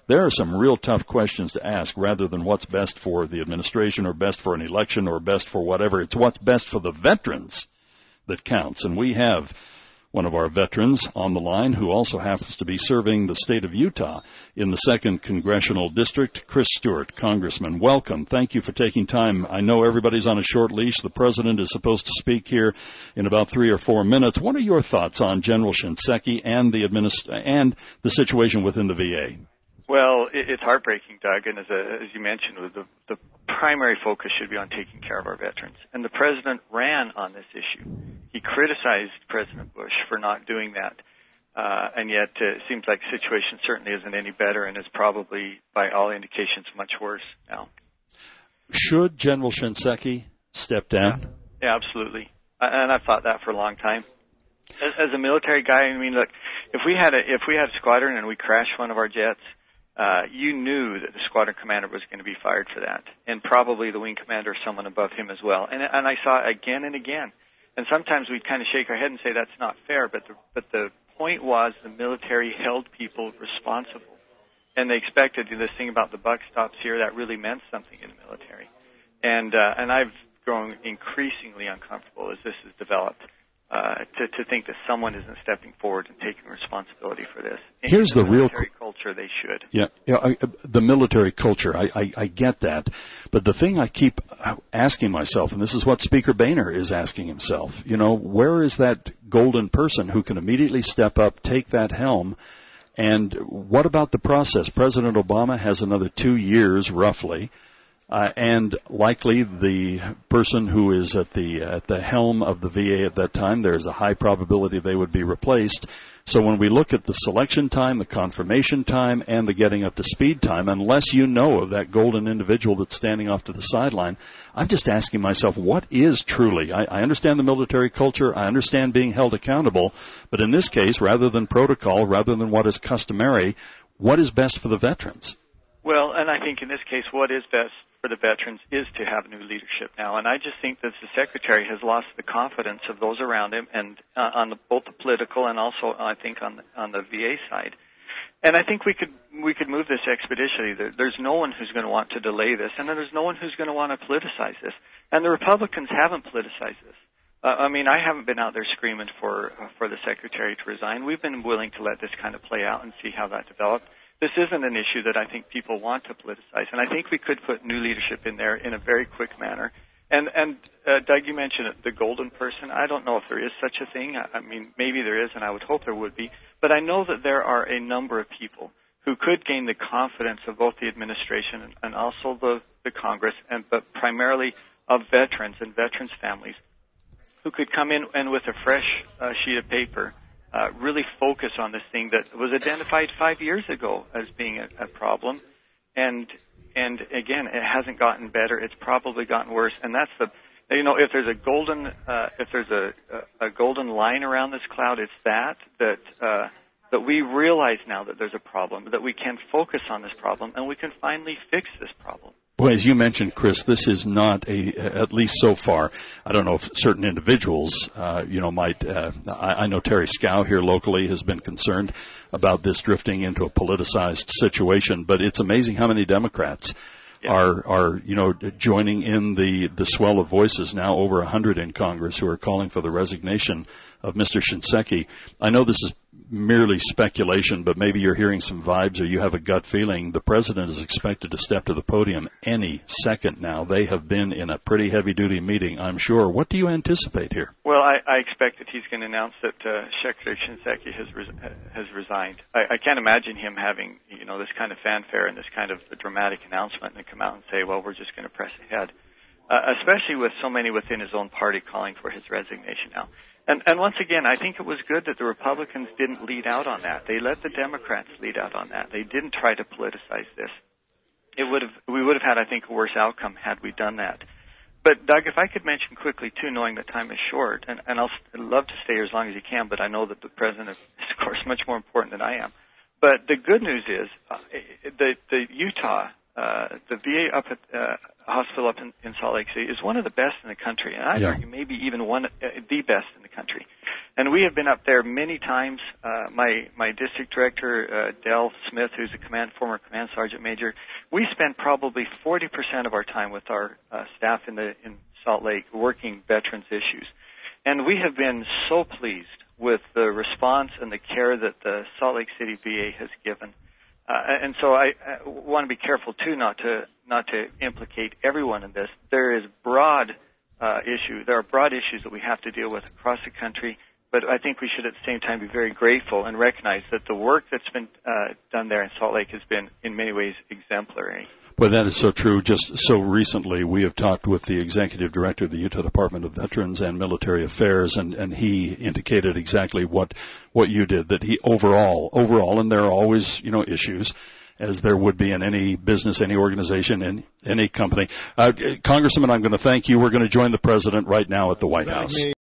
there are some real tough questions to ask rather than what's best for the administration or best for an election or best for whatever. It's what's best for the veterans that counts. And we have one of our veterans on the line who also happens to be serving the state of Utah in the 2nd Congressional District. Chris Stewart, Congressman, welcome. Thank you for taking time. I know everybody's on a short leash. The President is supposed to speak here in about 3 or 4 minutes. What are your thoughts on General Shinseki and the situation within the VA? Well, it's heartbreaking, Doug, and as you mentioned, the primary focus should be on taking care of our veterans. And the President ran on this issue. He criticized President Bush for not doing that, and yet it seems like the situation certainly isn't any better and is probably, by all indications, much worse now. Should General Shinseki step down? Yeah, absolutely. And I've thought that for a long time. As a military guy, I mean, look, if we had a squadron and we crashed one of our jets, you knew that the squadron commander was going to be fired for that, and probably the wing commander or someone above him as well. And I saw it again and again. And sometimes we'd kind of shake our head and say that's not fair, but the point was the military held people responsible, and they expected this thing about the buck stops here. That really meant something in the military, and I've grown increasingly uncomfortable as this has developed. To think that someone isn't stepping forward and taking responsibility for this. Here's the real military culture. They should. Yeah, the military culture. I get that, but the thing I keep asking myself, and this is what Speaker Boehner is asking himself. Where is that golden person who can immediately step up, take that helm? And what about the process? President Obama has another 2 years, roughly. And likely the person who is at the helm of the VA at that time, there's a high probability they would be replaced. So when we look at the selection time, the confirmation time, and the getting up to speed time, unless you know of that golden individual that's standing off to the sideline, I'm just asking myself, what is truly? I understand the military culture. I understand being held accountable. But in this case, rather than protocol, rather than what is customary, what is best for the veterans? Well, and I think in this case, what is best for the veterans is to have new leadership now. And I just think that the Secretary has lost the confidence of those around him, and on both the political and also, I think, on the VA side. And I think we could move this expeditiously. There's no one who's going to want to delay this, and there's no one who's going to want to politicize this. And the Republicans haven't politicized this. I mean, I haven't been out there screaming for the Secretary to resign. We've been willing to let this kind of play out and see how that develops. This isn't an issue that I think people want to politicize, and I think we could put new leadership in there in a very quick manner. And Doug, you mentioned it, the golden person. I don't know if there is such a thing. I mean, maybe there is, and I would hope there would be. But I know that there are a number of people who could gain the confidence of both the administration and also the Congress, but primarily of veterans and veterans' families, who could come in and with a fresh sheet of paper really focus on this thing that was identified 5 years ago as being a problem, and again, it hasn't gotten better. It's probably gotten worse, and that's if there's a golden line around this cloud, it's that we realize now that there's a problem, that we can focus on this problem, and we can finally fix this problem. Well, as you mentioned, Chris, this is not at least so far, I don't know if certain individuals, might, I know Terry Scow here locally has been concerned about this drifting into a politicized situation, but it's amazing how many Democrats are joining in the swell of voices, now over 100 in Congress, who are calling for the resignation of Mr. Shinseki. I know this is merely speculation, but maybe you're hearing some vibes or you have a gut feeling. The President is expected to step to the podium any second now. They have been in a pretty heavy-duty meeting, I'm sure. What do you anticipate here? Well, I expect that he's going to announce that Secretary Shinseki has resigned. I can't imagine him having, this kind of fanfare and this kind of dramatic announcement and come out and say, well, we're just going to press ahead, especially with so many within his own party calling for his resignation now. And once again, I think it was good that the Republicans didn't lead out on that. They let the Democrats lead out on that. They didn't try to politicize this. We would have had, I think, a worse outcome had we done that. But, Doug, if I could mention quickly, too, knowing that time is short, and I'd love to stay here as long as you can, but I know that the President is, of course, much more important than I am. But the good news is the Utah, the VA hospital up in Salt Lake City is one of the best in the country, and I'd argue maybe even the best in the country. And we have been up there many times. My district director, Dell Smith, who's a former command sergeant major, we spend probably 40% of our time with our staff in Salt Lake working veterans issues. And we have been so pleased with the response and the care that the Salt Lake City VA has given. And so I want to be careful too not to implicate everyone in this. There are broad issues that we have to deal with across the country, but I think we should at the same time be very grateful and recognize that the work that's been done there in Salt Lake has been in many ways exemplary. Well, that is so true. Just so recently, we have talked with the executive director of the Utah Department of Veterans and Military Affairs, and he indicated exactly what you did, that he overall, and there are always, issues, as there would be in any business, any organization, in any company. Congressman, I'm going to thank you. We're going to join the president right now at the White House.